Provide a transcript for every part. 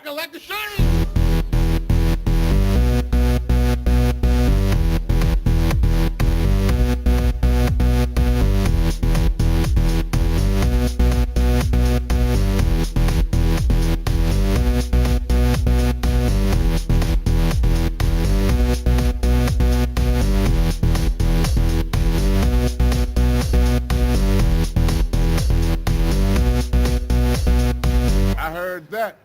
motherfucker like the shine. I heard that.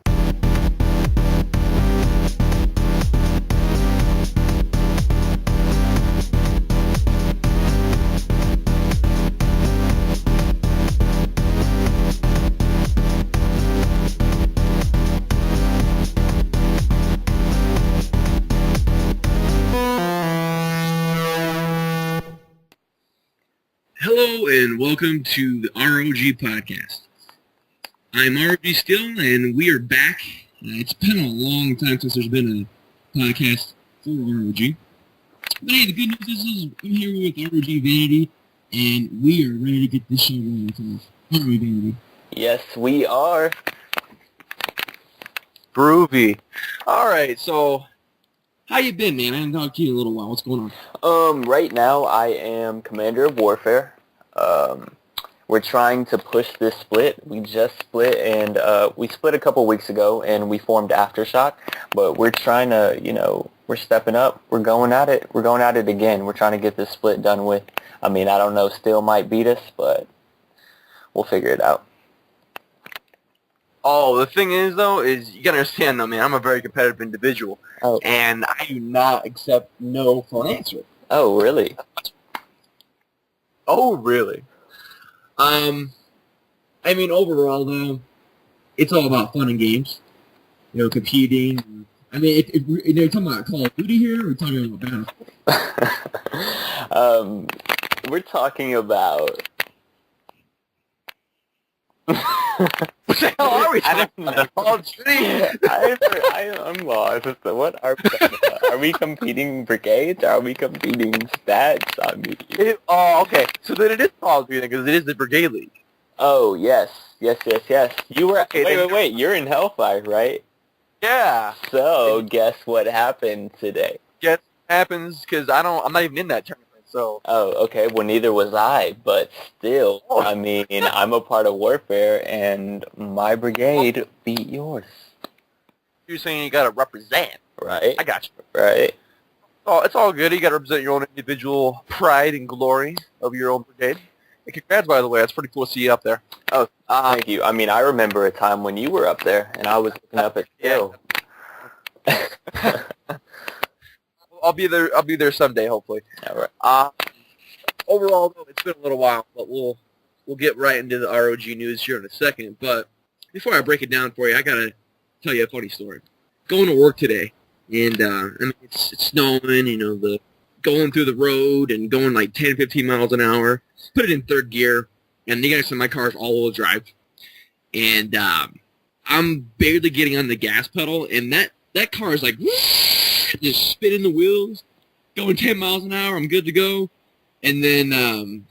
Hello and welcome to the RoG Podcast. I'm RoG still, and we are back. It's been a long time since there's been a podcast for RoG. But hey, the good news is I'm here with RoG Vanity, and we are ready to get this show rolling today. Aren't we, Vanity? Yes, we are. Groovy. All right, so how you been, man? I haven't talked to you in a little while. What's going on? Right now I am Commander of Warfare. We're trying to push this split. We just split, and we split a couple weeks ago, and we formed Aftershock. But we're trying to, we're stepping up. We're going at it. We're going at it again. We're trying to get this split done with. I mean, I don't know. Still might beat us, but we'll figure it out. Oh, the thing is, though, is you gotta understand, though, man, I'm a very competitive individual, and I do not accept no for an answer. Oh, really? Oh, really? I mean, overall, though, it's all about fun and games. Competing. I mean, if you're talking about Call of Duty here, or we're talking about Battlefield? We're talking about... What the hell are we talking about? Call of Duty? I'm lost. What are we talking about? Are we competing brigades? Are we competing stats? I mean... Okay. So then it is Call of Duty, because it is the Brigade League. Oh, yes. Yes. You were... Okay, Wait. You're in Hellfire, right? Yeah. So, guess what happened today? Guess what happens, because I'm not even in that tournament, so... Oh, okay. Well, neither was I, but still, I mean, I'm a part of Warfare, and my brigade beat yours. You're saying you gotta represent. Right? I got you. Right? Oh, it's all good. You gotta represent your own individual pride and glory of your own brigade. And congrats, by the way. It's pretty cool to see you up there. Oh, thank you. I mean, I remember a time when you were up there, and I was looking up at you. I'll be there someday, hopefully. All right. Overall, though, it's been a little while, but we'll get right into the RoG news here in a second. But Before I break it down for you, I gotta tell you a funny story. Going to work today, and I mean, it's snowing, going through the road and going like 10, 15 miles an hour. Put it in third gear, and you guys know my car's all-wheel drive. And I'm barely getting on the gas pedal, and that car is like just spinning the wheels, going 10 miles an hour. I'm good to go. And then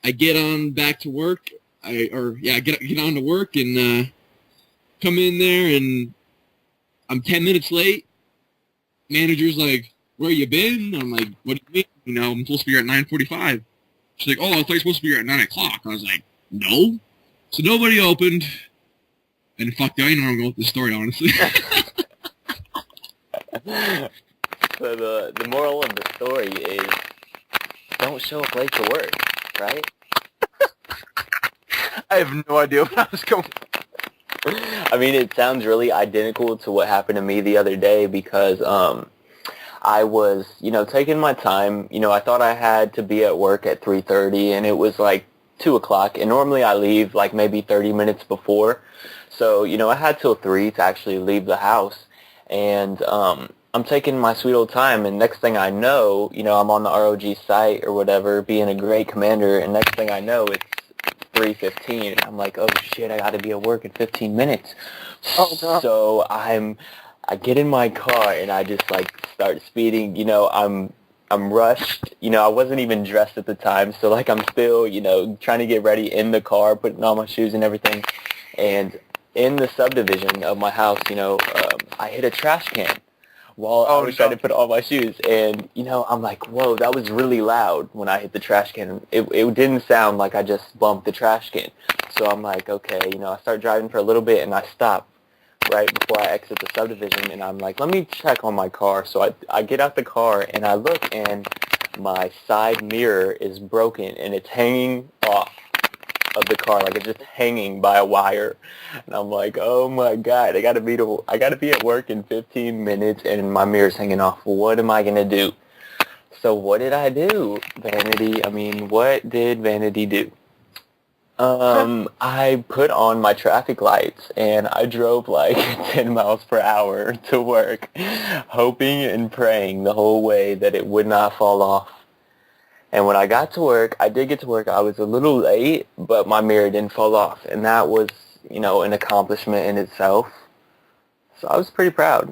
I get on back to work. I get on to work and come in there, and I'm 10 minutes late. Manager's like, "Where you been?" I'm like, "What do you mean? I'm supposed to be here at 9:45." She's like, "Oh, I thought you were supposed to be here at 9 o'clock." I was like, "No." So nobody opened. And fuck, I don't know where I'm going with this story, honestly. So the moral of the story is, don't show up late to work, right? I have no idea what I was going. I mean, it sounds really identical to what happened to me the other day because I was, taking my time. I thought I had to be at work at 3:30, and it was like 2 o'clock. And normally I leave like maybe 30 minutes before. So, I had till 3 to actually leave the house. And I'm taking my sweet old time, and next thing I know, I'm on the RoG site or whatever, being a great commander, and next thing I know, it's 3:15, and I'm like, oh shit, I gotta be at work in 15 minutes. Oh, no. So I get in my car, and I just start speeding. I'm rushed. I wasn't even dressed at the time, so I'm still, trying to get ready in the car, putting on my shoes and everything, and in the subdivision of my house, I hit a trash can while I was trying to put on my shoes. And, I'm like, whoa, that was really loud when I hit the trash can. It didn't sound like I just bumped the trash can. So I'm like, okay, I start driving for a little bit and I stop right before I exit the subdivision. And I'm like, let me check on my car. So I get out the car and I look, and my side mirror is broken and it's hanging off of the car, like it's just hanging by a wire. And I'm like, oh my God, I gotta be at work in 15 minutes and my mirror's hanging off. What am I gonna do? So what did I do, Vanity? What did Vanity do? I put on my traffic lights and I drove like 10 miles per hour to work, hoping and praying the whole way that it would not fall off. And when I got to work, I did get to work. I was a little late, but my mirror didn't fall off. And that was, an accomplishment in itself. So I was pretty proud.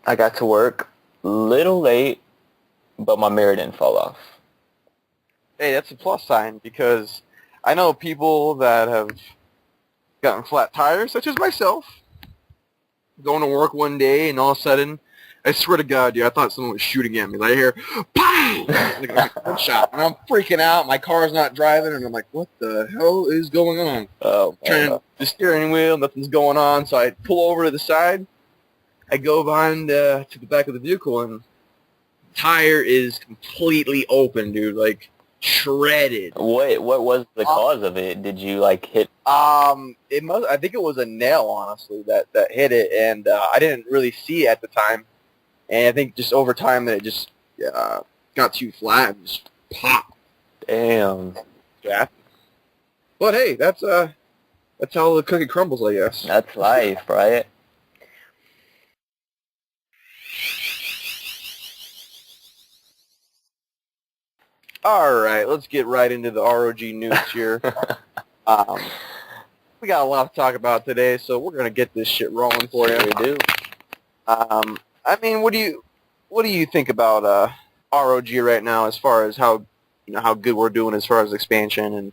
I got to work a little late, but my mirror didn't fall off. Hey, that's a plus sign, because I know people that have gotten flat tires, such as myself, going to work one day and all of a sudden, I swear to God, dude, I thought someone was shooting at me. Like, I hear, pow! Like a gunshot. And I'm freaking out. My car's not driving, and I'm like, what the hell is going on? Trying the steering wheel, nothing's going on. So I pull over to the side. I go behind to the back of the vehicle, and the tire is completely open, dude. Like, shredded. What was the cause of it? Did you hit? I think it was a nail, honestly, that hit it, and I didn't really see it at the time. And I think just over time that it just got too flat and just popped. Damn. Yeah. But hey, that's how the cookie crumbles, I guess. That's life, right? All right, let's get right into the RoG news here. We got a lot to talk about today, so we're gonna get this shit rolling for you. We do. What do you think about RoG right now, as far as how good we're doing as far as expansion and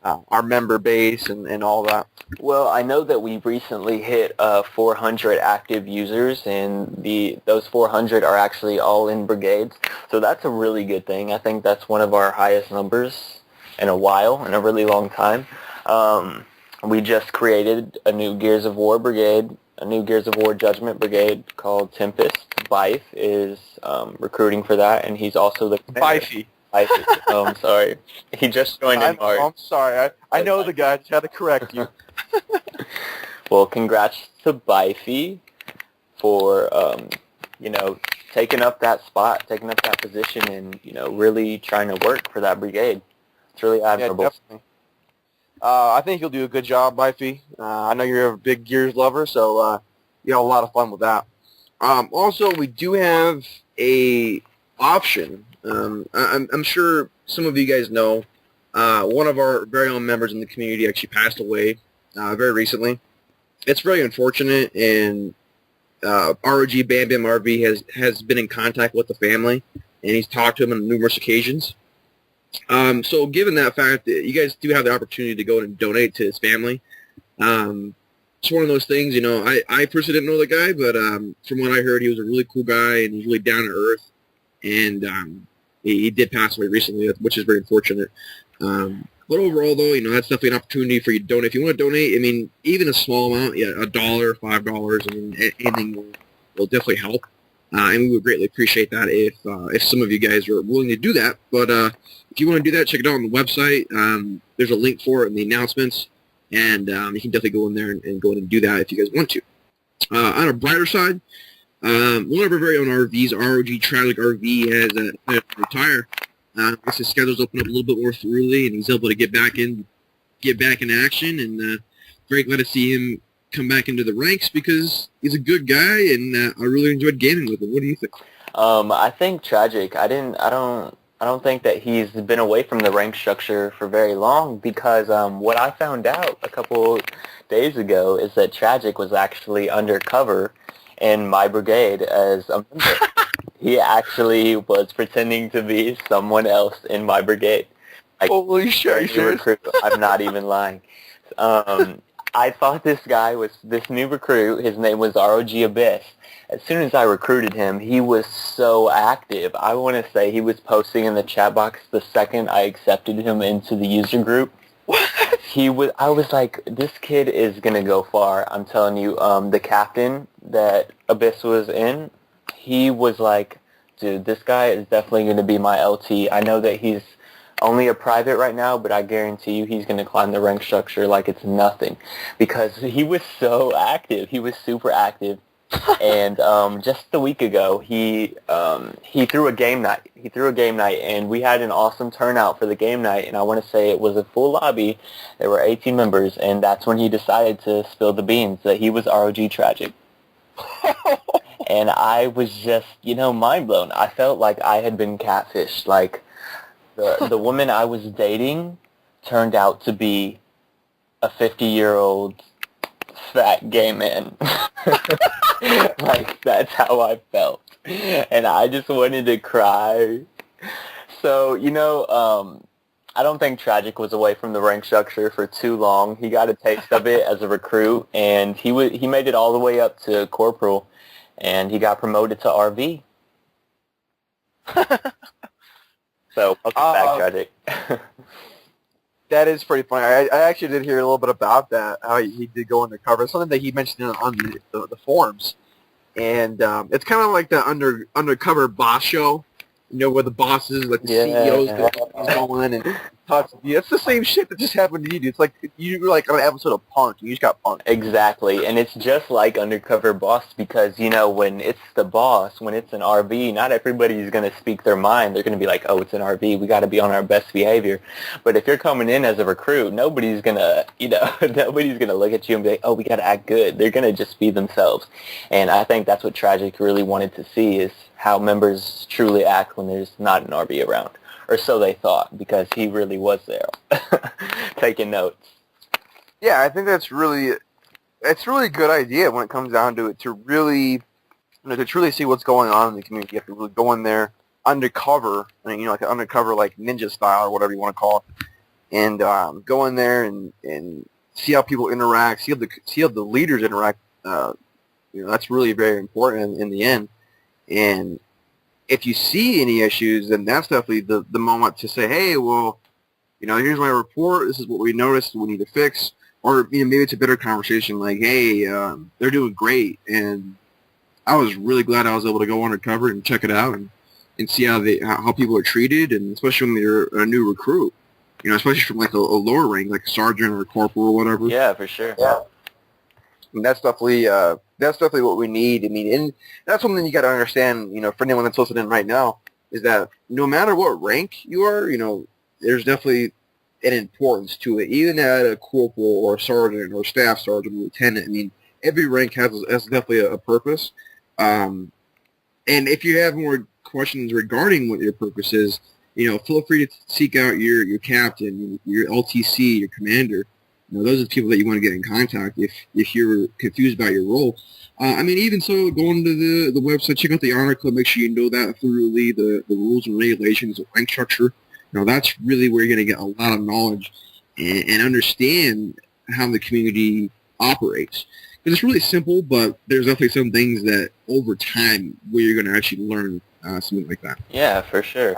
our member base and all that? Well, I know that we recently hit 400 active users, and those 400 are actually all in brigades. So that's a really good thing. I think that's one of our highest numbers in a while, in a really long time. We just created a new Gears of War brigade, a new Gears of War Judgment brigade called Tempest. Bife is recruiting for that, and he's also the Bifey. Oh, I'm sorry. He just joined in March. I'm sorry. I know the guy. Just had to correct you. Well, congrats to Bifey for, taking up that spot, taking up that position, and, really trying to work for that brigade. It's really admirable. Yeah, definitely. I think you'll do a good job, Bifey. I know you're a big Gears lover, so you have a lot of fun with that. Also, we do have a option. I'm sure some of you guys know one of our very own members in the community actually passed away very recently. It's very unfortunate, and RoG Bam Bam RV has been in contact with the family, and he's talked to them on numerous occasions. So given that fact, you guys do have the opportunity to go and donate to his family. It's one of those things, I personally didn't know the guy, but from what I heard, he was a really cool guy, and he's really down to earth, and he did pass away recently, which is very unfortunate. But overall, though, that's definitely an opportunity for you to donate. If you want to donate, even a small amount, $1, $5, anything will definitely help. And we would greatly appreciate that if some of you guys are willing to do that. But if you want to do that, check it out on the website. There's a link for it in the announcements, and you can definitely go in there and go in and do that if you guys want to. On a brighter side, one of our very own RVs, RoG Tragic RV, has a retire. I guess his schedule's opened up a little bit more thoroughly, and he's able to get back in action. And very glad to see him come back into the ranks, because he's a good guy, and I really enjoyed gaming with him. What do you think? I think Tragic. I don't think that he's been away from the rank structure for very long, because what I found out a couple days ago is that Tragic was actually undercover in my brigade as a member. He actually was pretending to be someone else in my brigade. Holy shit! I'm not even lying. I thought this guy was this new recruit. His name was RoG Abyss. As soon as I recruited him, he was so active. I want to say he was posting in the chat box the second I accepted him into the user group. I was like, this kid is going to go far. I'm telling you, the captain that Abyss was in, he was like, dude, this guy is definitely going to be my LT. I know that he's only a private right now, but I guarantee you he's going to climb the rank structure like it's nothing, because he was so active. He was super active. And just a week ago, he threw a game night. He threw a game night, and we had an awesome turnout for the game night. And I want to say it was a full lobby. There were 18 members, and that's when he decided to spill the beans that he was RoG Tragic. And I was just, mind blown. I felt like I had been catfished. Like the woman I was dating turned out to be a 50-year-old fat gay man. Like, that's how I felt. And I just wanted to cry. So, I don't think Tragic was away from the rank structure for too long. He got a taste of it as a recruit, and he made it all the way up to Corporal, and he got promoted to RV. So, welcome back, Tragic. That is pretty funny. I actually did hear a little bit about that, how he did go undercover. It's something that he mentioned on the forums. And it's kind of like the undercover boss show, where the bosses, like the CEOs, go in and talk to you. It's the same shit that just happened to you. It's like you were like on an episode of Punk'd, and you just got punked. Exactly, and it's just like Undercover Boss, because, when it's the boss, when it's an RV, not everybody's going to speak their mind. They're going to be like, oh, it's an RV, we got to be on our best behavior. But if you're coming in as a recruit, nobody's going to, nobody's going to look at you and be like, oh, we got to act good. They're going to just be themselves. And I think that's what Tragic really wanted to see, is how members truly act when there's not an RV around. Or so they thought, because he really was there taking notes. Yeah, I think it's really a good idea when it comes down to it, to really, to truly see what's going on in the community. You have to really go in there undercover, like an undercover, like ninja style or whatever you want to call it, and go in there and see how people interact, see how the leaders interact. That's really very important in the end. And if you see any issues, then that's definitely the moment to say, hey, well, here's my report. This is what we noticed we need to fix. Or maybe it's a better conversation like, hey, they're doing great, and I was really glad I was able to go undercover and check it out and see how people are treated, and especially when they're a new recruit, especially from like a lower rank, like a sergeant or a corporal or whatever. Yeah, for sure. Yeah. And that's definitely what we need. I mean, and that's something you got to understand. For anyone that's listening right now, is that no matter what rank you are, there's definitely an importance to it. Even at a corporal or a sergeant or staff sergeant or lieutenant, I mean, every rank has definitely a purpose. And if you have more questions regarding what your purpose is, feel free to seek out your captain, your LTC, your commander. Those are the people that you want to get in contact if you're confused about your role. Even so, going to the website, check out the article, make sure you know that thoroughly, the rules and regulations of rank structure. That's really where you're going to get a lot of knowledge and understand how the community operates. Because it's really simple, but there's definitely some things that over time where you're going to actually learn something like that. Yeah, for sure.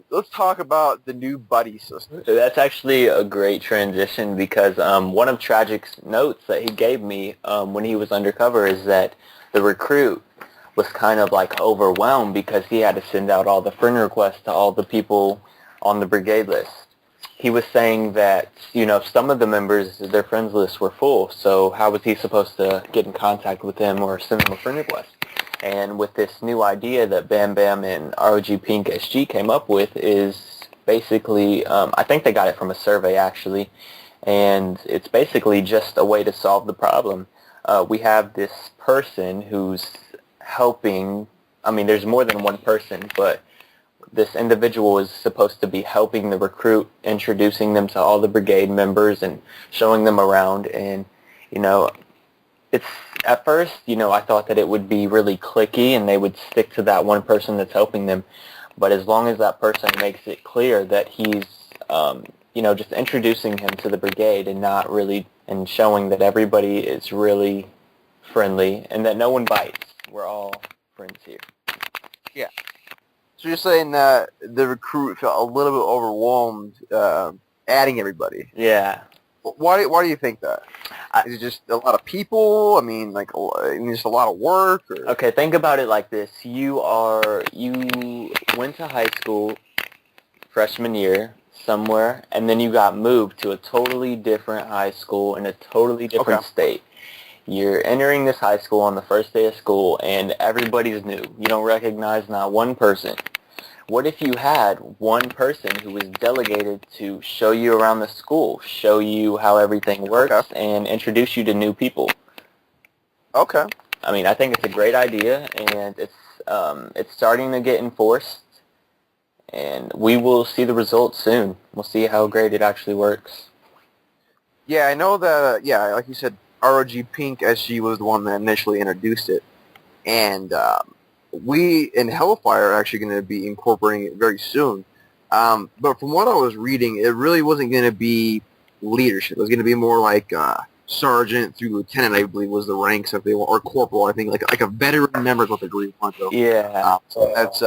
Let's talk about the new buddy system. That's actually a great transition, because one of Tragic's notes that he gave me when he was undercover is that the recruit was kind of like overwhelmed because he had to send out all the friend requests to all the people on the brigade list. He was saying that, some of the members, their friends lists were full, so how was he supposed to get in contact with them or send them a friend request? And with this new idea that Bam Bam and RoG Pink SG came up with is basically, I think they got it from a survey actually, and it's basically just a way to solve the problem. We have this person who's helping, there's more than one person, but this individual is supposed to be helping the recruit, introducing them to all the brigade members and showing them around, and, it's at first, I thought that it would be really cliquey and they would stick to that one person that's helping them. But as long as that person makes it clear that he's, just introducing him to the brigade and and showing that everybody is really friendly and that no one bites. We're all friends here. So you're saying that the recruit felt a little bit overwhelmed adding everybody. Yeah. Why do you think that? Is it just a lot of people? I mean, like, just a lot of work? Or? Okay, think about it like this. You went to high school freshman year somewhere, and then you got moved to a totally different high school in a totally different state. You're entering this high school on the first day of school, and everybody's new. You don't recognize not one person. What if you had one person who was delegated to show you around the school, show you how everything works, and introduce you to new people? Okay. I mean, I think it's a great idea, and it's starting to get enforced, and we will see the results soon. We'll see how great it actually works. Yeah, I know that, like you said, RoG Pink SG was the one that initially introduced it, and we in Hellfire are actually going to be incorporating it very soon. But from what I was reading, it really wasn't going to be leadership. It was going to be more like sergeant through lieutenant, I believe, was the ranks if they were, or corporal. I think like a veteran member is what they really want. Though. Yeah. So that's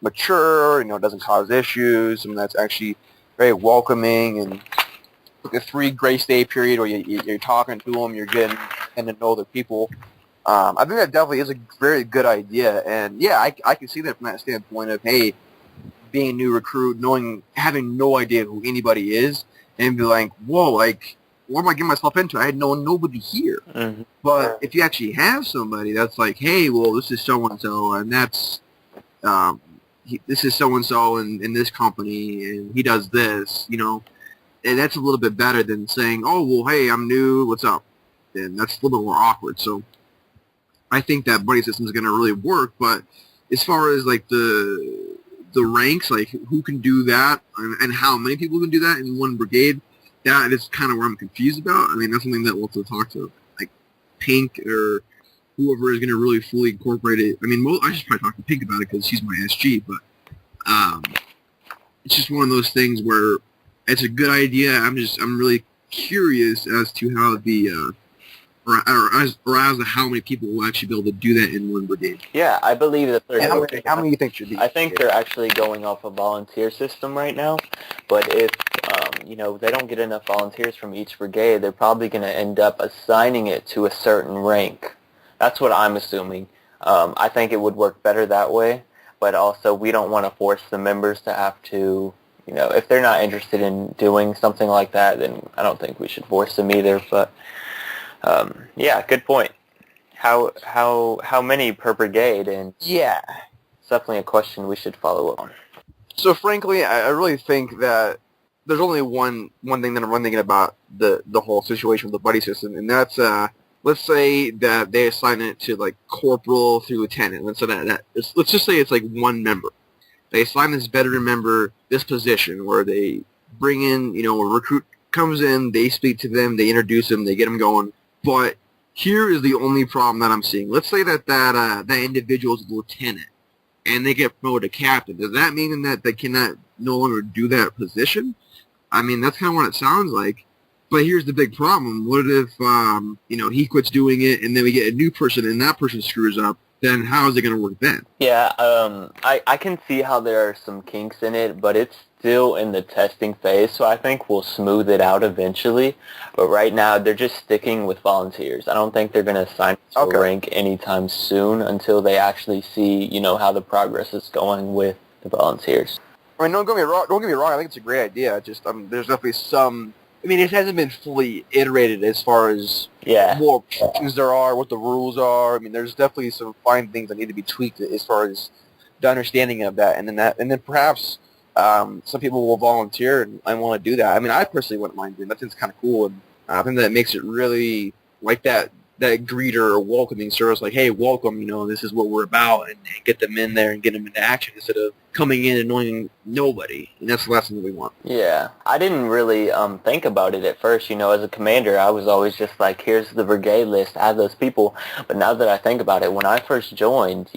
mature. Doesn't cause issues. I mean, that's actually very welcoming and. Like a 3 grace day period where you're talking to them, you're getting to know the people. I think that definitely is a very good idea, and yeah, I can see that from that standpoint of hey, being a new recruit, having no idea who anybody is, and be like, whoa, like what am I getting myself into? I had nobody here. Mm-hmm. But if you actually have somebody that's like, hey, well, this is so and so, and that's this is so and so in this company, and he does this, And that's a little bit better than saying, oh, well, hey, I'm new, what's up? And that's a little bit more awkward. So I think that buddy system is going to really work. But as far as, like, the ranks, like, who can do that and how many people can do that in one brigade, that is kind of where I'm confused about. I mean, that's something that we'll have to talk to, like, Pink or whoever is going to really fully incorporate it. I mean, I should probably talk to Pink about it because she's my SG. But it's just one of those things where it's a good idea. I'm really curious as to how as to how many people will actually be able to do that in one brigade. Yeah, I believe that they're. How many you think should be? I think they're actually going off a volunteer system right now, but if they don't get enough volunteers from each brigade, they're probably going to end up assigning it to a certain rank. That's what I'm assuming. I think it would work better that way, but also we don't want to force the members to have to. If they're not interested in doing something like that, then I don't think we should force them either. But yeah, good point. How many per brigade? And yeah, it's definitely a question we should follow up on. So frankly, I really think that there's only one thing that I'm thinking about the whole situation with the buddy system, and that's let's say that they assign it to like corporal through lieutenant. Let's just say it's like one member. They assign this veteran member this position where they bring in, a recruit comes in, they speak to them, they introduce them, they get them going. But here is the only problem that I'm seeing. Let's say that individual is a lieutenant, and they get promoted to captain. Does that mean that they cannot no longer do that position? I mean, that's kind of what it sounds like. But here's the big problem. What if, he quits doing it, and then we get a new person, and that person screws up? Then how is it going to work then? Yeah, I can see how there are some kinks in it, but it's still in the testing phase, so I think we'll smooth it out eventually. But right now, they're just sticking with volunteers. I don't think they're going to assign to a rank anytime soon until they actually see, how the progress is going with the volunteers. I mean, don't get me wrong. I think it's a great idea. Just there's definitely some. I mean, it hasn't been fully iterated as far as what options there are, what the rules are. I mean, there's definitely some fine things that need to be tweaked as far as the understanding of that, and then perhaps some people will volunteer and want to do that. I mean, I personally wouldn't mind doing that. That seems kind of cool, and I think that makes it really like that greeter or welcoming service, like, hey, welcome, this is what we're about, and get them in there and get them into action instead of coming in and knowing nobody, and that's the last thing that we want. Yeah, I didn't really think about it at first, as a commander, I was always just like, here's the brigade list, add those people, but now that I think about it, when I first joined,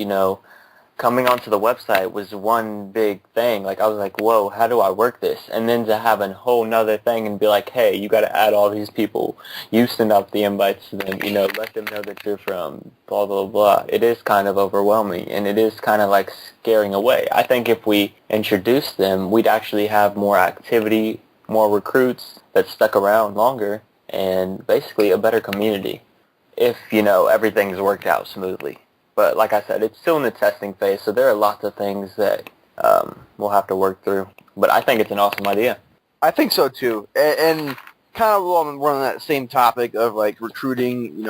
coming onto the website was one big thing. Like, I was like, whoa, how do I work this? And then to have a whole nother thing and be like, hey, you got to add all these people. You send out the invites to them, let them know that you're from blah, blah, blah. It is kind of overwhelming, and it is kind of like scaring away. I think if we introduce them, we'd actually have more activity, more recruits that stuck around longer, and basically a better community if, everything's worked out smoothly. But like I said, it's still in the testing phase, so there are lots of things that we'll have to work through. But I think it's an awesome idea. I think so too, and kind of along we're on that same topic of like recruiting.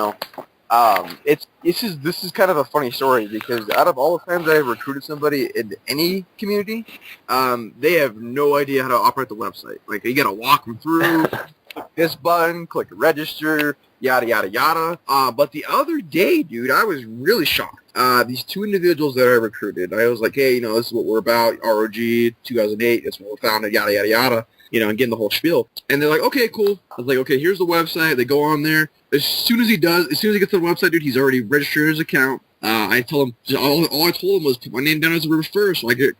This is kind of a funny story because out of all the times I've recruited somebody in any community, they have no idea how to operate the website. Like you got to walk them through, click this button, click register, yada yada yada. But the other day, dude, I was really shocked. These two individuals that I recruited, I was like, hey, this is what we're about, RoG 2008, that's what we're founded, yada yada yada, and getting the whole spiel. And they're like, okay, cool. I was like, okay, here's the website. They go on there. As soon as he gets to the website, dude, he's already registered his account. I told him, all I told him was put my name down as a referrer so I get,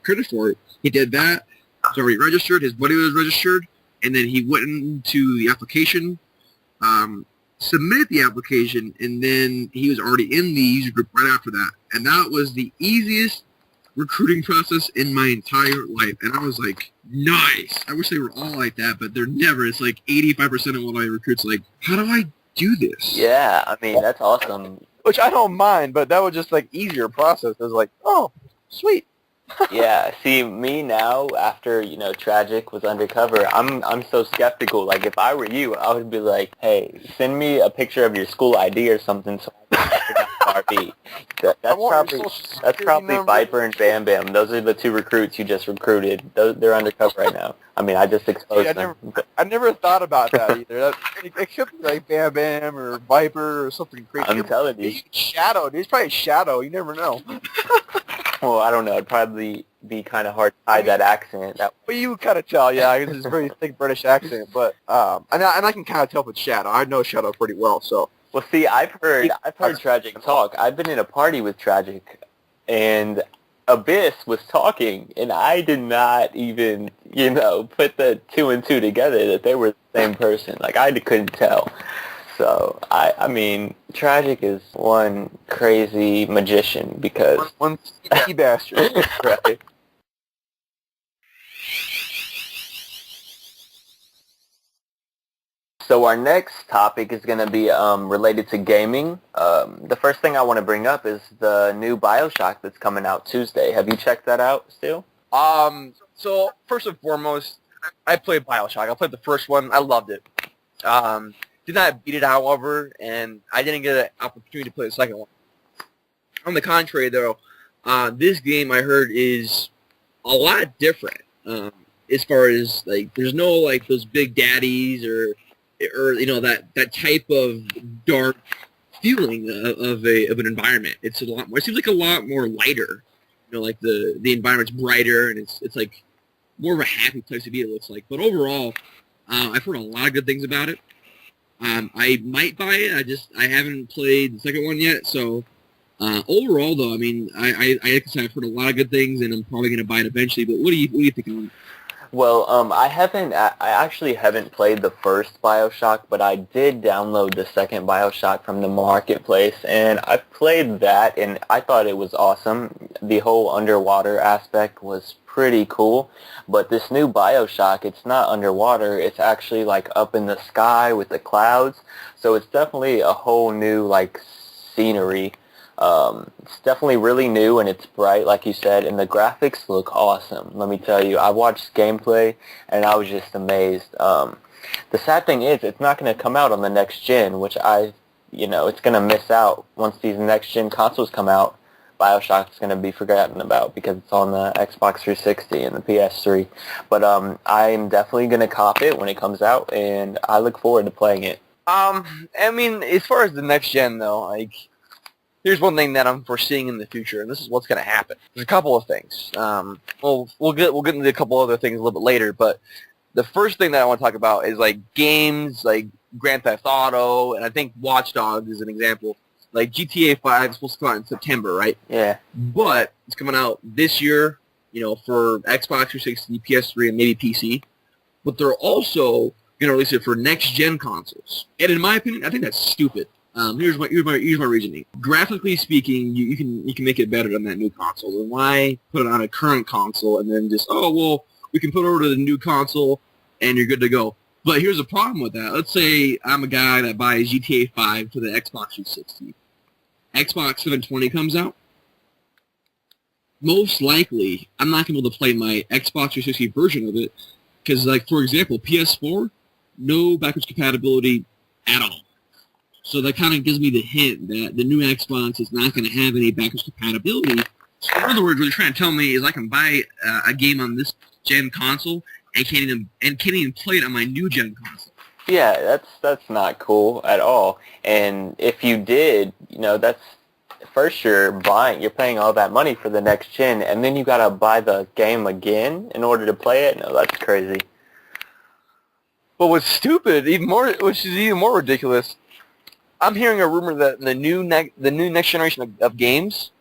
credit for it. He did that. He's already registered. His buddy was registered. And then he went into the application, submitted the application, and then he was already in the user group right after that. And that was the easiest recruiting process in my entire life. And I was like, nice. I wish they were all like that, but they're never. It's like 85% of what I recruit's like, how do I do this? Yeah, I mean, that's awesome. Which I don't mind, but that was just like easier process. It was like, oh, sweet. Yeah, see, me now, after, Tragic was undercover, I'm so skeptical. Like, if I were you, I would be like, hey, send me a picture of your school ID or something so I can RV. That's probably Viper and Bam Bam. Those are the two recruits you just recruited. They're undercover right now. I mean, I just exposed them. I never thought about that either. It could be like Bam Bam or Viper or something crazy. I'm telling you. Shadow, dude. It's probably Shadow. You never know. Well, I don't know. It'd probably be kind of hard to hide that accent. Well, you kind of tell, yeah. It's a very thick British accent, but and I can kind of tell if it's Shadow. I know Shadow pretty well, so. Well, see, I've heard Tragic talk. I've been in a party with Tragic, and Abyss was talking, and I did not even, put the two and two together that they were the same person. Like, I couldn't tell. So, I mean, Tragic is one crazy magician because... One sneaky bastard. Right. So our next topic is going to be related to gaming. The first thing I want to bring up is the new BioShock that's coming out Tuesday. Have you checked that out still? So, first and foremost, I played BioShock. I played the first one. I loved it. Did not beat it, however, and I didn't get an opportunity to play the second one. On the contrary, though, this game I heard is a lot different. As far as like, there's no like those big daddies or that type of dark feeling of an environment. It's a lot more. It seems like a lot more lighter. Like the environment's brighter and it's like more of a happy place to be. It looks like, but overall, I've heard a lot of good things about it. I might buy it. I haven't played the second one yet. So overall, though, I mean, I've heard a lot of good things, and I'm probably going to buy it eventually. But what do you think of it? Well, I actually haven't played the first BioShock, but I did download the second BioShock from the marketplace, and I played that, and I thought it was awesome. The whole underwater aspect was pretty cool, but this new BioShock, it's not underwater, it's actually like up in the sky with the clouds, so it's definitely a whole new like scenery. It's definitely really new and it's bright, like you said, and the graphics look awesome. Let me tell you, I watched gameplay and I was just amazed. The sad thing is, it's not going to come out on the next gen, which it's going to miss out. Once these next gen consoles come out, BioShock is going to be forgotten about because it's on the Xbox 360 and the PS3. But I'm definitely going to cop it when it comes out, and I look forward to playing it. I mean, as far as the next gen, though, like, here's one thing that I'm foreseeing in the future, and this is what's going to happen. There's a couple of things. We'll get into a couple other things a little bit later, but the first thing that I want to talk about is like games like Grand Theft Auto, and I think Watch Dogs is an example. Like GTA 5 is supposed to come out in September, right? Yeah. But it's coming out this year, for Xbox 360, PS3, and maybe PC. But they're also going to release it for next-gen consoles. And in my opinion, I think that's stupid. Here's my reasoning. Graphically speaking, you can make it better than that new console. Then why put it on a current console and then just, we can put it over to the new console and you're good to go. But here's the problem with that. Let's say I'm a guy that buys GTA 5 for the Xbox 360. Xbox 720 comes out. Most likely, I'm not going to be able to play my Xbox 360 version of it because, like, for example, PS4, no backwards compatibility at all. So that kind of gives me the hint that the new Xbox is not going to have any backwards compatibility. So in other words, what they're trying to tell me is I can buy a game on this gen console and can't even play it on my new gen console. Yeah, that's not cool at all. And if you did, that's first you're paying all that money for the next gen, and then you gotta buy the game again in order to play it. No, that's crazy. But what's stupid, which is even more ridiculous, I'm hearing a rumor that the new next generation of games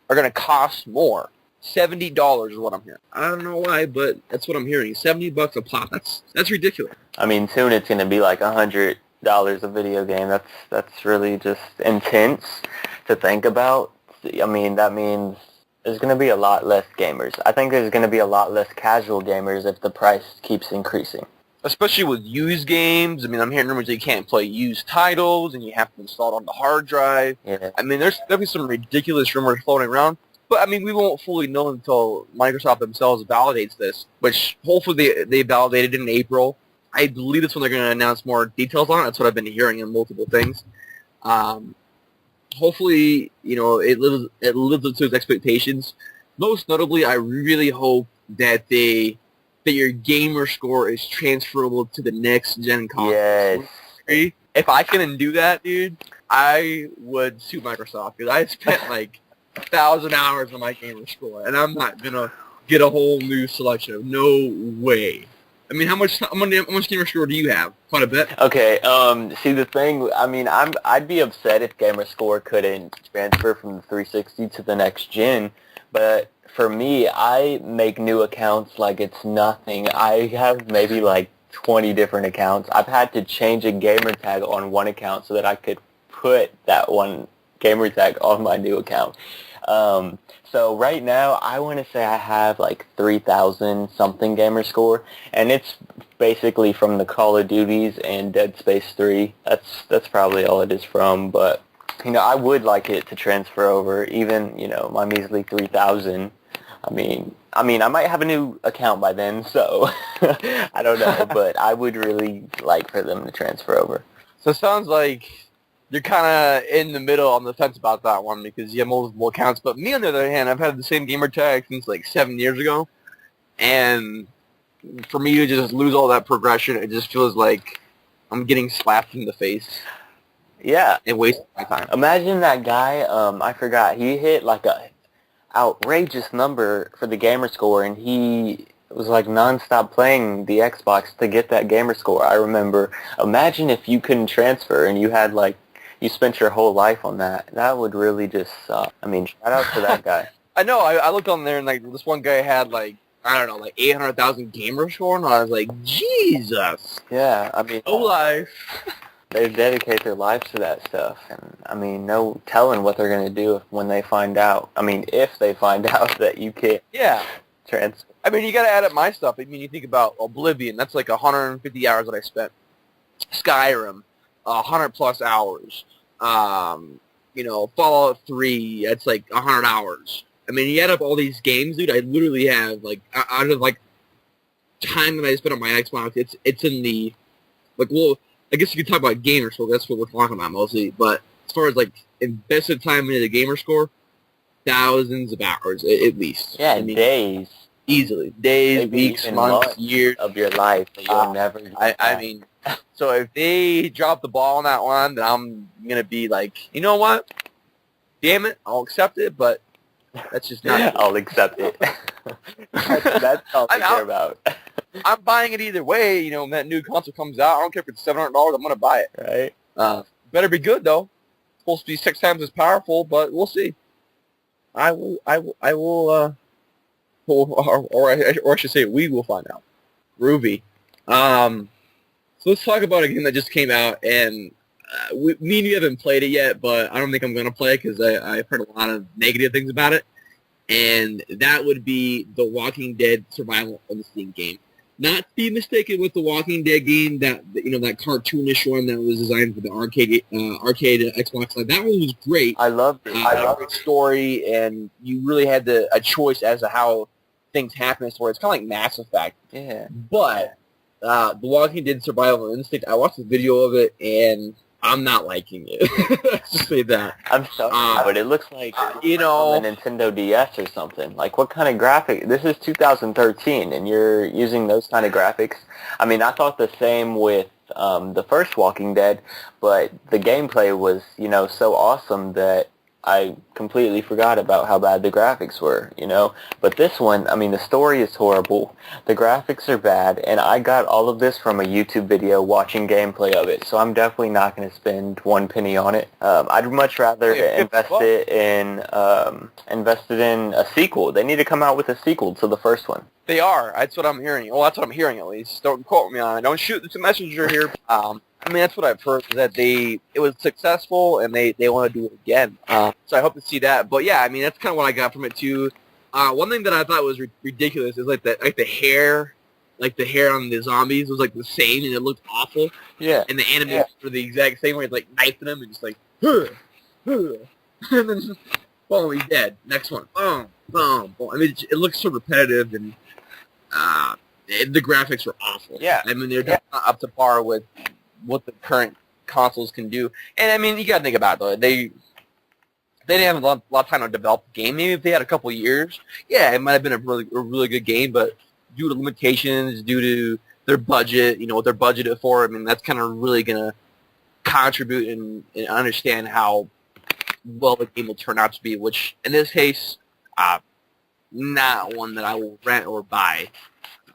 are going to cost more. $70 is what I'm hearing. I don't know why, but that's what I'm hearing. $70 a pop. That's ridiculous. I mean, soon it's going to be like $100 a video game. That's really just intense to think about. I mean, that means there's going to be a lot less gamers. I think there's going to be a lot less casual gamers if the price keeps increasing. Especially with used games. I mean, I'm hearing rumors that you can't play used titles and you have to install it on the hard drive. Yeah. I mean, there's definitely some ridiculous rumors floating around. But, I mean, we won't fully know until Microsoft themselves validates this, which hopefully they validated it in April. I believe that's when they're going to announce more details on it. That's what I've been hearing in multiple things. Hopefully, it lives up to its expectations. Most notably, I really hope that your gamer score is transferable to the next gen console. Yes. If I couldn't do that, dude, I would sue Microsoft because I spent like 1,000 hours on my gamer score, and I'm not gonna get a whole new selection. No way. I mean, how much gamer score do you have? Quite a bit. Okay. See, the thing. I mean, I'd be upset if gamer score couldn't transfer from the 360 to the next gen, but for me, I make new accounts like it's nothing. I have maybe like 20 different accounts. I've had to change a gamer tag on one account so that I could put that one gamer tag on my new account. So right now, I want to say I have like 3,000 something gamer score, and it's basically from the Call of Duties and Dead Space 3. That's probably all it is from, but I would like it to transfer over, even my measly 3,000. I mean, I might have a new account by then, so I don't know, but I would really like for them to transfer over. So it sounds like you're kind of in the middle on the fence about that one because you have multiple accounts. But me, on the other hand, I've had the same gamer tag since like 7 years ago, and for me to just lose all that progression, it just feels like I'm getting slapped in the face. Yeah. And wasting my time. Imagine that guy, I forgot, he hit like a outrageous number for the gamer score, and he was like nonstop playing the Xbox to get that gamer score. I remember. Imagine if you couldn't transfer and you had you spent your whole life on that. That would really just suck. I mean, shout out to that guy. I know. I looked on there and this one guy had 800,000 gamer score, and I was like, Jesus. Yeah, I mean, No life. They dedicate their lives to that stuff, and I mean, no telling what they're going to do when they find out. I mean, if they find out that you can't transfer. I mean, you got to add up my stuff. I mean, you think about Oblivion. That's like 150 hours that I spent. Skyrim, 100+ hours. Fallout 3. That's like 100 hours. I mean, you add up all these games, dude. I literally have out of time that I spent on my Xbox. It's in the I guess you could talk about gamer score. That's what we're talking about mostly. But as far as invested time into the gamer score, thousands of hours at least. Yeah, I mean, days. Easily. Days, Maybe weeks, even months, years. Of your life that you'll never get back. I mean, so if they drop the ball on that one, then I'm going to be like, you know what? Damn it, I'll accept it, but that's just not... I'll accept it. that's all I care about. I'm buying it either way. When that new console comes out, I don't care if it's $700, I'm going to buy it. Right. Better be good, though. supposed to be 6 times as powerful, but we'll see. I will, or I should say, we will find out. Ruby. So let's talk about a game that just came out, and me and you haven't played it yet, but I don't think I'm going to play it because I've heard a lot of negative things about it, and that would be the Walking Dead Survival Instinct game. Not to be mistaken with the Walking Dead game, that cartoonish one that was designed for the arcade Xbox Live. That one was great. I loved it. I loved the story, and you really had a choice as to how things happen in the story. It's kind of like Mass Effect. Yeah. But the Walking Dead Survival Instinct, I watched a video of it, and I'm not liking it. Let's just say that. I'm sorry, but it looks like on the Nintendo DS or something. Like, what kind of graphic? This is 2013, and you're using those kind of graphics. I mean, I thought the same with the first Walking Dead, but the gameplay was, so awesome that I completely forgot about how bad the graphics were, But this one, I mean, the story is horrible, the graphics are bad, and I got all of this from a YouTube video watching gameplay of it, so I'm definitely not going to spend 1 penny on it. I'd much rather invest it in a sequel. They need to come out with a sequel to the first one. They are. That's what I'm hearing. Well, that's what I'm hearing, at least. Don't quote me on it. Don't shoot the messenger here. I mean, that's what I've heard, is that it was successful, and they want to do it again. So I hope to see that. But yeah, I mean, that's kind of what I got from it too. One thing that I thought was ridiculous is like the hair on the zombies was like the same, and it looked awful. Yeah. And the animations were the exact same, where it's like knifing them and just like, and then boom, he's dead. Next one, boom, boom, boom. I mean, it looks so repetitive, and the graphics were awful. Yeah. I mean, they're not up to par with what the current consoles can do. And I mean, you gotta think about it, though. They didn't have a lot of time to develop the game. Maybe if they had a couple years, yeah, it might have been a really good game, but due to limitations, due to their budget, what they're budgeted for, I mean, that's kind of really gonna contribute and understand how well the game will turn out to be, which in this case, not one that I will rent or buy,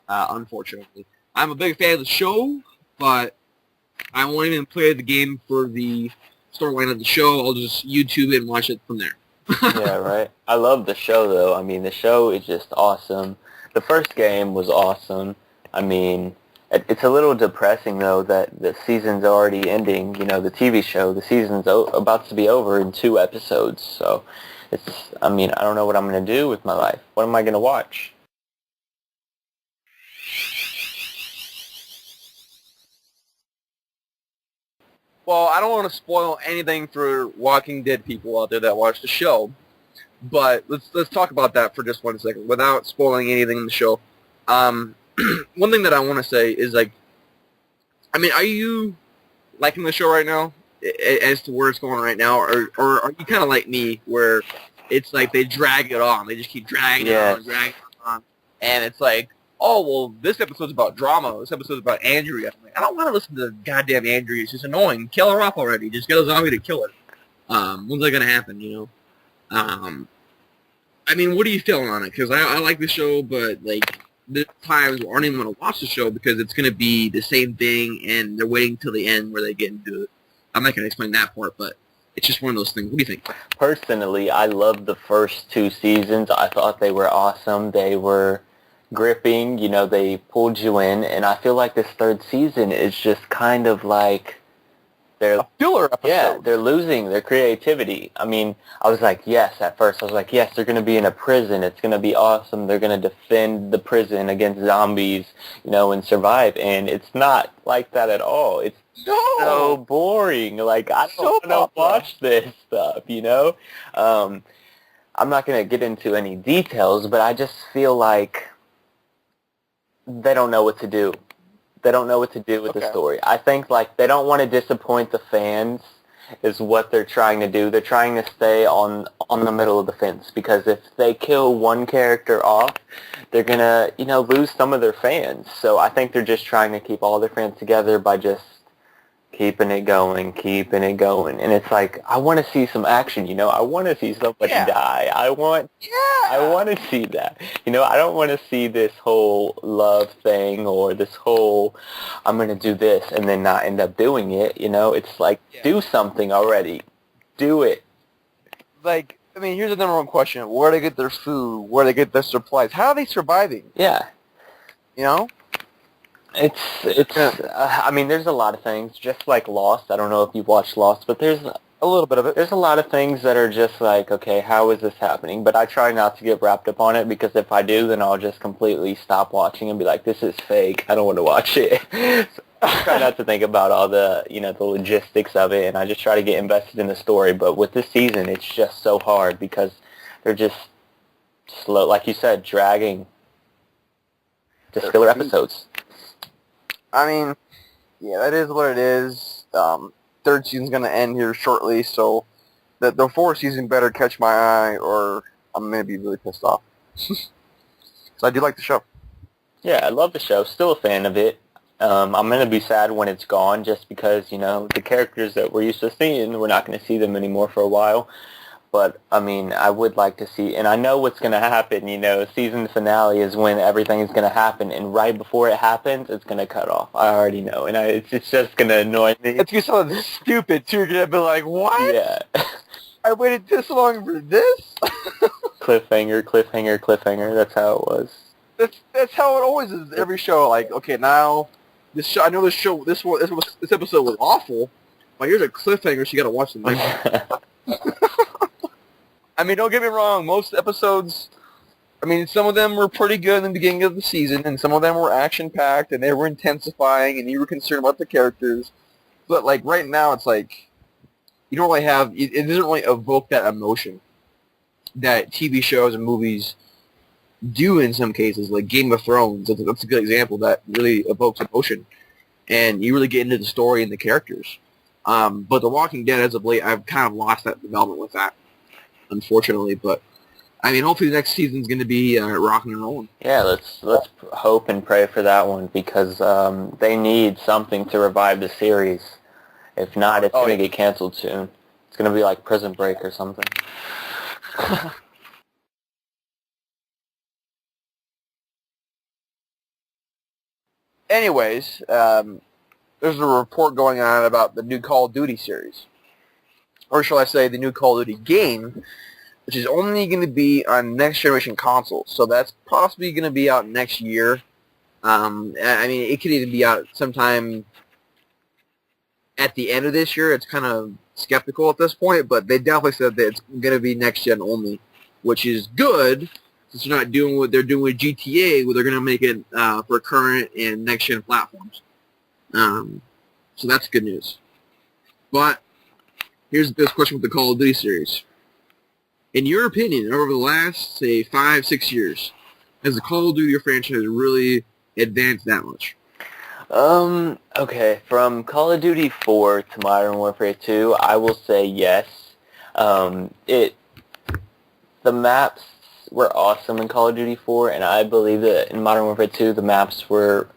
unfortunately. I'm a big fan of the show, but I won't even play the game for the storyline of the show. I'll just YouTube it and watch it from there. Yeah, right. I love the show, though. I mean, the show is just awesome. The first game was awesome. I mean, it's a little depressing, though, that the season's already ending. The TV show, the season's about to be over in 2 episodes. So, I don't know what I'm going to do with my life. What am I going to watch? Well, I don't want to spoil anything for Walking Dead people out there that watch the show, but let's talk about that for just 1 second without spoiling anything in the show. One thing that I want to say is, like, I mean, are you liking the show right now as to where it's going right now, or are you kind of like me where it's like they drag it on, they just keep dragging it on, and it's like, oh, well, this episode's about drama. This episode's about Andrea. I'm like, I don't want to listen to goddamn Andrea. It's just annoying. Kill her off already. Just get a zombie to kill her. When's that going to happen, I mean, what are you feeling on it? Because I like the show, but, like, there's times where I don't even want to watch the show because it's going to be the same thing, and they're waiting till the end where they get into it. I'm not going to explain that part, but it's just one of those things. What do you think? Personally, I loved the first 2 seasons. I thought they were awesome. They were gripping, they pulled you in, and I feel like this 3rd season is just kind of like they're a filler episode. Yeah, they're losing their creativity. I mean, I was like, yes, at first. I was like, yes, they're going to be in a prison. It's going to be awesome. They're going to defend the prison against zombies, and survive. And it's not like that at all. It's so boring. Like, I don't want to watch this stuff, I'm not going to get into any details, but I just feel like they don't know what to do. They don't know what to do with the story. I think, like, they don't want to disappoint the fans is what they're trying to do. They're trying to stay on the middle of the fence, because if they kill one character off, they're going to, lose some of their fans. So I think they're just trying to keep all their fans together by just keeping it going. And it's like, I want to see some action, I want to see somebody die. I want to see that. I don't want to see this whole love thing or this whole, I'm going to do this and then not end up doing it. It's like, do something already. do it. Like, I mean, here's the number one question. Where do they get their food? Where do they get their supplies? How are they surviving? Yeah. You know? I mean, there's a lot of things, just like Lost. I don't know if you've watched Lost, but there's A little bit of it. there's a lot of things that are just like, okay, how is this happening? But I try not to get wrapped up on it, because if I do, then I'll just completely stop watching and be like, this is fake. I don't want to watch it. So I try not to think about all the, the logistics of it, and I just try to get invested in the story. But with this season, it's just so hard because they're just slow, like you said, dragging just filler episodes. I mean, yeah, that is what it is. Third season's going to end here shortly, so the fourth season better catch my eye, or I'm going to be really pissed off. So I do like the show. Yeah, I love the show. Still a fan of it. I'm going to be sad when it's gone, just because, the characters that we're used to seeing, we're not going to see them anymore for a while. But, I mean, I would like to see, and I know what's going to happen, season finale is when everything is going to happen, and right before it happens, it's going to cut off. I already know, and it's just going to annoy me. It's going to sound stupid, too. You're going to be like, what? Yeah. I waited this long for this? Cliffhanger, cliffhanger, cliffhanger. That's how it was. That's how it always is. Every show, like, okay, now this show. I know this episode was awful, but here's a cliffhanger. So you got to watch the next one. I mean, don't get me wrong. Most episodes, I mean, some of them were pretty good in the beginning of the season, and some of them were action-packed, and they were intensifying, and you were concerned about the characters. But like right now, it's like you don't really have. It doesn't really evoke that emotion that TV shows and movies do in some cases, like Game of Thrones. That's a good example that really evokes emotion, and you really get into the story and the characters. But The Walking Dead, as of late, I've kind of lost that development with that, unfortunately. But I mean, hopefully the next season's going to be rocking and rolling. Yeah, let's hope and pray for that one, because they need something to revive the series. If not, it's going to get canceled soon. It's going to be like Prison Break or something. Anyways, there's a report going on about the new Call of Duty series. Or shall I say the new Call of Duty game, which is only going to be on next-generation consoles. So that's possibly going to be out next year. I mean, it could even be out sometime at the end of this year. It's kind of skeptical at this point, but they definitely said that it's going to be next-gen only, which is good, since they're not doing what they're doing with GTA, where they're going to make it for current and next-gen platforms. So that's good news. But here's the question with the Call of Duty series. In your opinion, over the last, say, 5-6 years, has the Call of Duty franchise really advanced that much? Okay, from Call of Duty 4 to Modern Warfare 2, I will say yes. The maps were awesome in Call of Duty 4, and I believe that in Modern Warfare 2 the maps were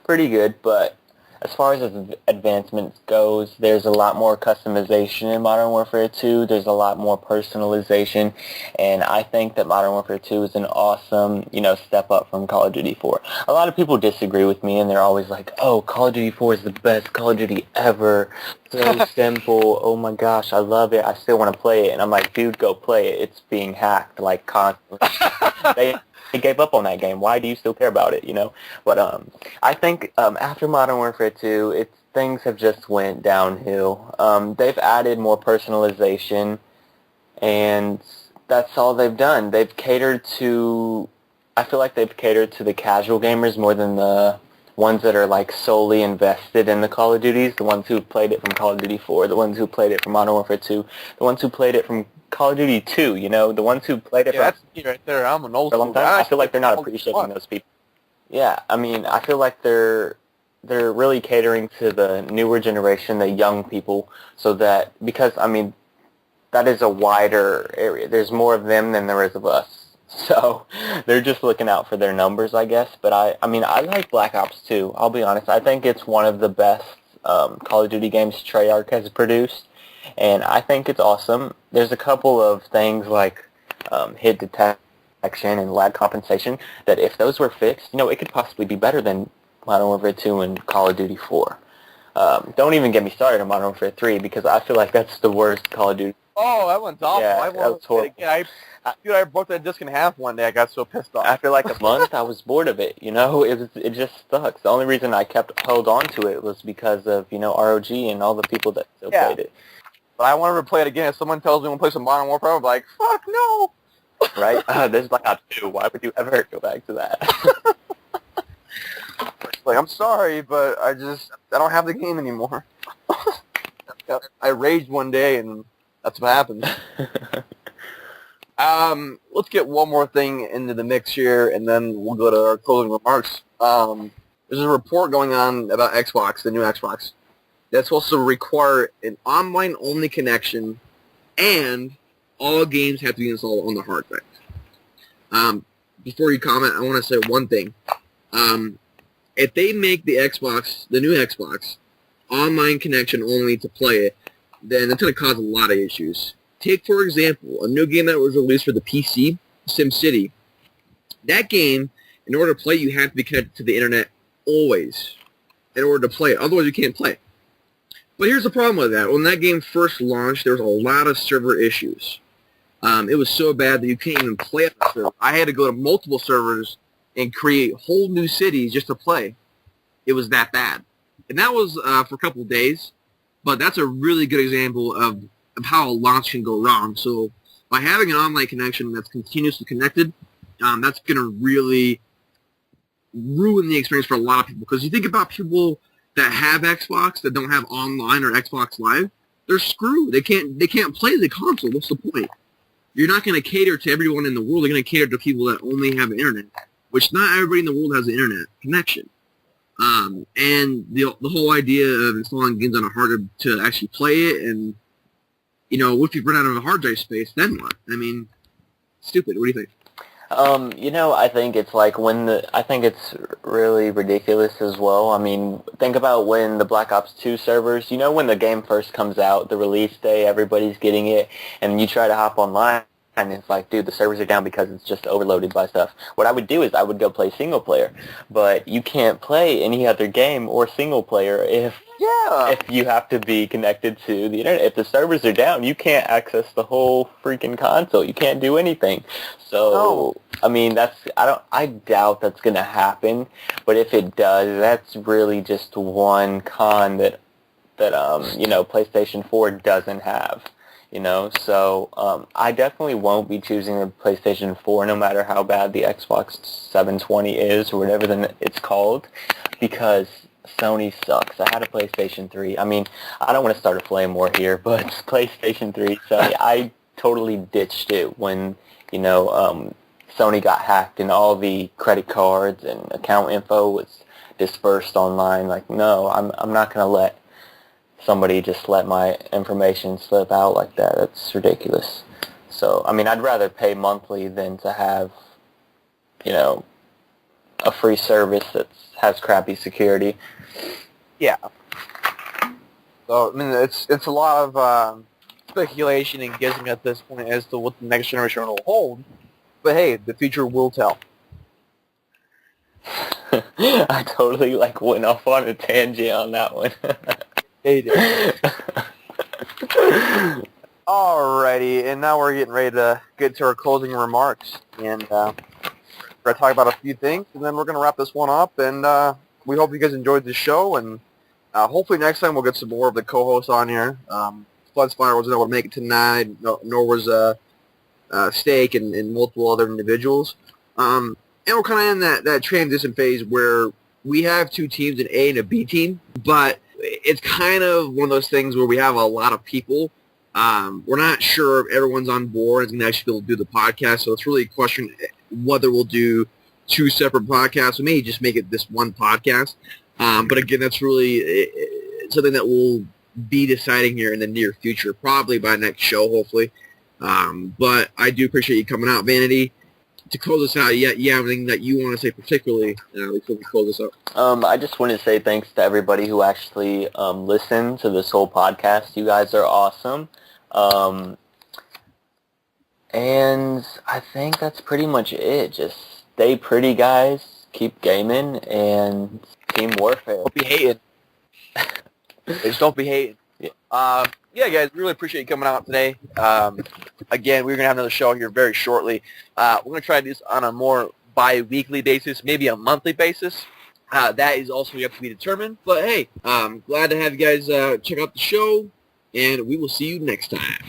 pretty good, but as far as advancement goes, there's a lot more customization in Modern Warfare 2. There's a lot more personalization, and I think that Modern Warfare 2 is an awesome, step up from Call of Duty 4. A lot of people disagree with me, and they're always like, "Oh, Call of Duty 4 is the best Call of Duty ever. So simple. Oh my gosh, I love it. I still want to play it." And I'm like, "Dude, go play it. It's being hacked like constantly." They gave up on that game. Why do you still care about it, But I think after Modern Warfare 2, things have just went downhill. They've added more personalization, and that's all they've done. I feel like they've catered to the casual gamers more than the ones that are like solely invested in the Call of Duties, the ones who played it from Call of Duty 4, the ones who played it from Modern Warfare 2, the ones who played it from Call of Duty 2, the ones who played it that's me right there. I'm an old for a long school time. guy. I feel like they're not appreciating those people. Yeah, I mean, I feel like they're really catering to the newer generation, the young people, because that is a wider area. There's more of them than there is of us. So they're just looking out for their numbers, I guess. But I like Black Ops 2. I'll be honest. I think it's one of the best Call of Duty games Treyarch has produced, and I think it's awesome. There's a couple of things like hit detection and lag compensation that if those were fixed, it could possibly be better than Modern Warfare 2 and Call of Duty 4. Don't even get me started on Modern Warfare 3, because I feel like that's the worst Call of Duty Oh, that one's awful. Yeah, I that want was to play it horrible. again. Dude, I broke that disc in half one day. I got so pissed off. After like a month, I was bored of it. It just sucks. The only reason I held on to it was because of RoG and all the people that still played it. But I wanted to play it again. If someone tells me we'll play some Modern Warfare, I'm like, fuck no. Right? This is Black Ops 2. Why would you ever go back to that? Like, I'm sorry, but I don't have the game anymore. I raged one day, and that's what happened. Let's get one more thing into the mix here, and then we'll go to our closing remarks. There's a report going on about Xbox, the new Xbox, that's supposed to require an online-only connection, and all games have to be installed on the hard drive. Before you comment, I want to say one thing. If they make the new Xbox, online connection only to play it, then it's going to cause a lot of issues. Take, for example, a new game that was released for the PC, SimCity. That game, in order to play, you have to be connected to the internet always in order to play it. Otherwise, you can't play it. But here's the problem with that. When that game first launched, there was a lot of server issues. It was so bad that you can't even play on the server. I had to go to multiple servers and create whole new cities just to play. It was that bad. And that was for a couple of days, but that's a really good example of how a launch can go wrong. So by having an online connection that's continuously connected, that's going to really ruin the experience for a lot of people. Because you think about people that have Xbox that don't have online or Xbox Live, they're screwed. They can't play the console. What's the point? You're not going to cater to everyone in the world. You're going to cater to people that only have internet, which not everybody in the world has an internet connection. And the whole idea of installing games on a hard drive to actually play it, and if you run out of a hard drive space, then what? I mean, stupid. What do you think? I think it's like I think it's really ridiculous as well. I mean, think about when the Black Ops 2 servers, when the game first comes out, the release day, everybody's getting it, and you try to hop online, and it's like, dude, the servers are down because it's just overloaded by stuff. What I would do is I would go play single player, but you can't play any other game or single player if you have to be connected to the internet. If the servers are down, you can't access the whole freaking console. You can't do anything. So, I mean, I doubt that's going to happen, but if it does, that's really just one con that PlayStation 4 doesn't have. So I definitely won't be choosing the PlayStation 4 no matter how bad the Xbox 720 is or whatever it's called, because Sony sucks. I had a PlayStation 3. I mean, I don't want to start a flame war here, but it's PlayStation 3. Sony, I totally ditched it when, Sony got hacked and all the credit cards and account info was dispersed online. Like, no, I'm not going to let somebody just let my information slip out like that. That's ridiculous. So, I mean, I'd rather pay monthly than to have, a free service that has crappy security. Yeah. So, I mean, it's a lot of speculation and guessing at this point as to what the next generation will hold. But hey, the future will tell. I totally went off on a tangent on that one. They did. Alrighty, and now we're getting ready to get to our closing remarks. And we're going to talk about a few things, and then we're going to wrap this one up. And we hope you guys enjoyed the show, and hopefully next time we'll get some more of the co-hosts on here. Floodspire wasn't able to make it tonight, nor was Steak and multiple other individuals. And we're kind of in that transition phase where we have two teams, an A and a B team, but it's kind of one of those things where we have a lot of people. We're not sure if everyone's on board and can actually be able to do the podcast, so it's really a question whether we'll do two separate podcasts or maybe just make it this one podcast. But again, that's really something that we'll be deciding here in the near future, probably by next show, hopefully. But I do appreciate you coming out, Vanity. To close us out, you have anything that you want to say particularly before we close this up? I just want to say thanks to everybody who actually listened to this whole podcast. You guys are awesome. And I think that's pretty much it. Just stay pretty, guys. Keep gaming, and Team Warfare. Don't be hating. Just don't be hating. Yeah, guys, really appreciate you coming out today. Again, we're going to have another show here very shortly. We're going to try this on a more bi-weekly basis, maybe a monthly basis. That is also yet to be determined. But, hey, glad to have you guys check out the show, and we will see you next time.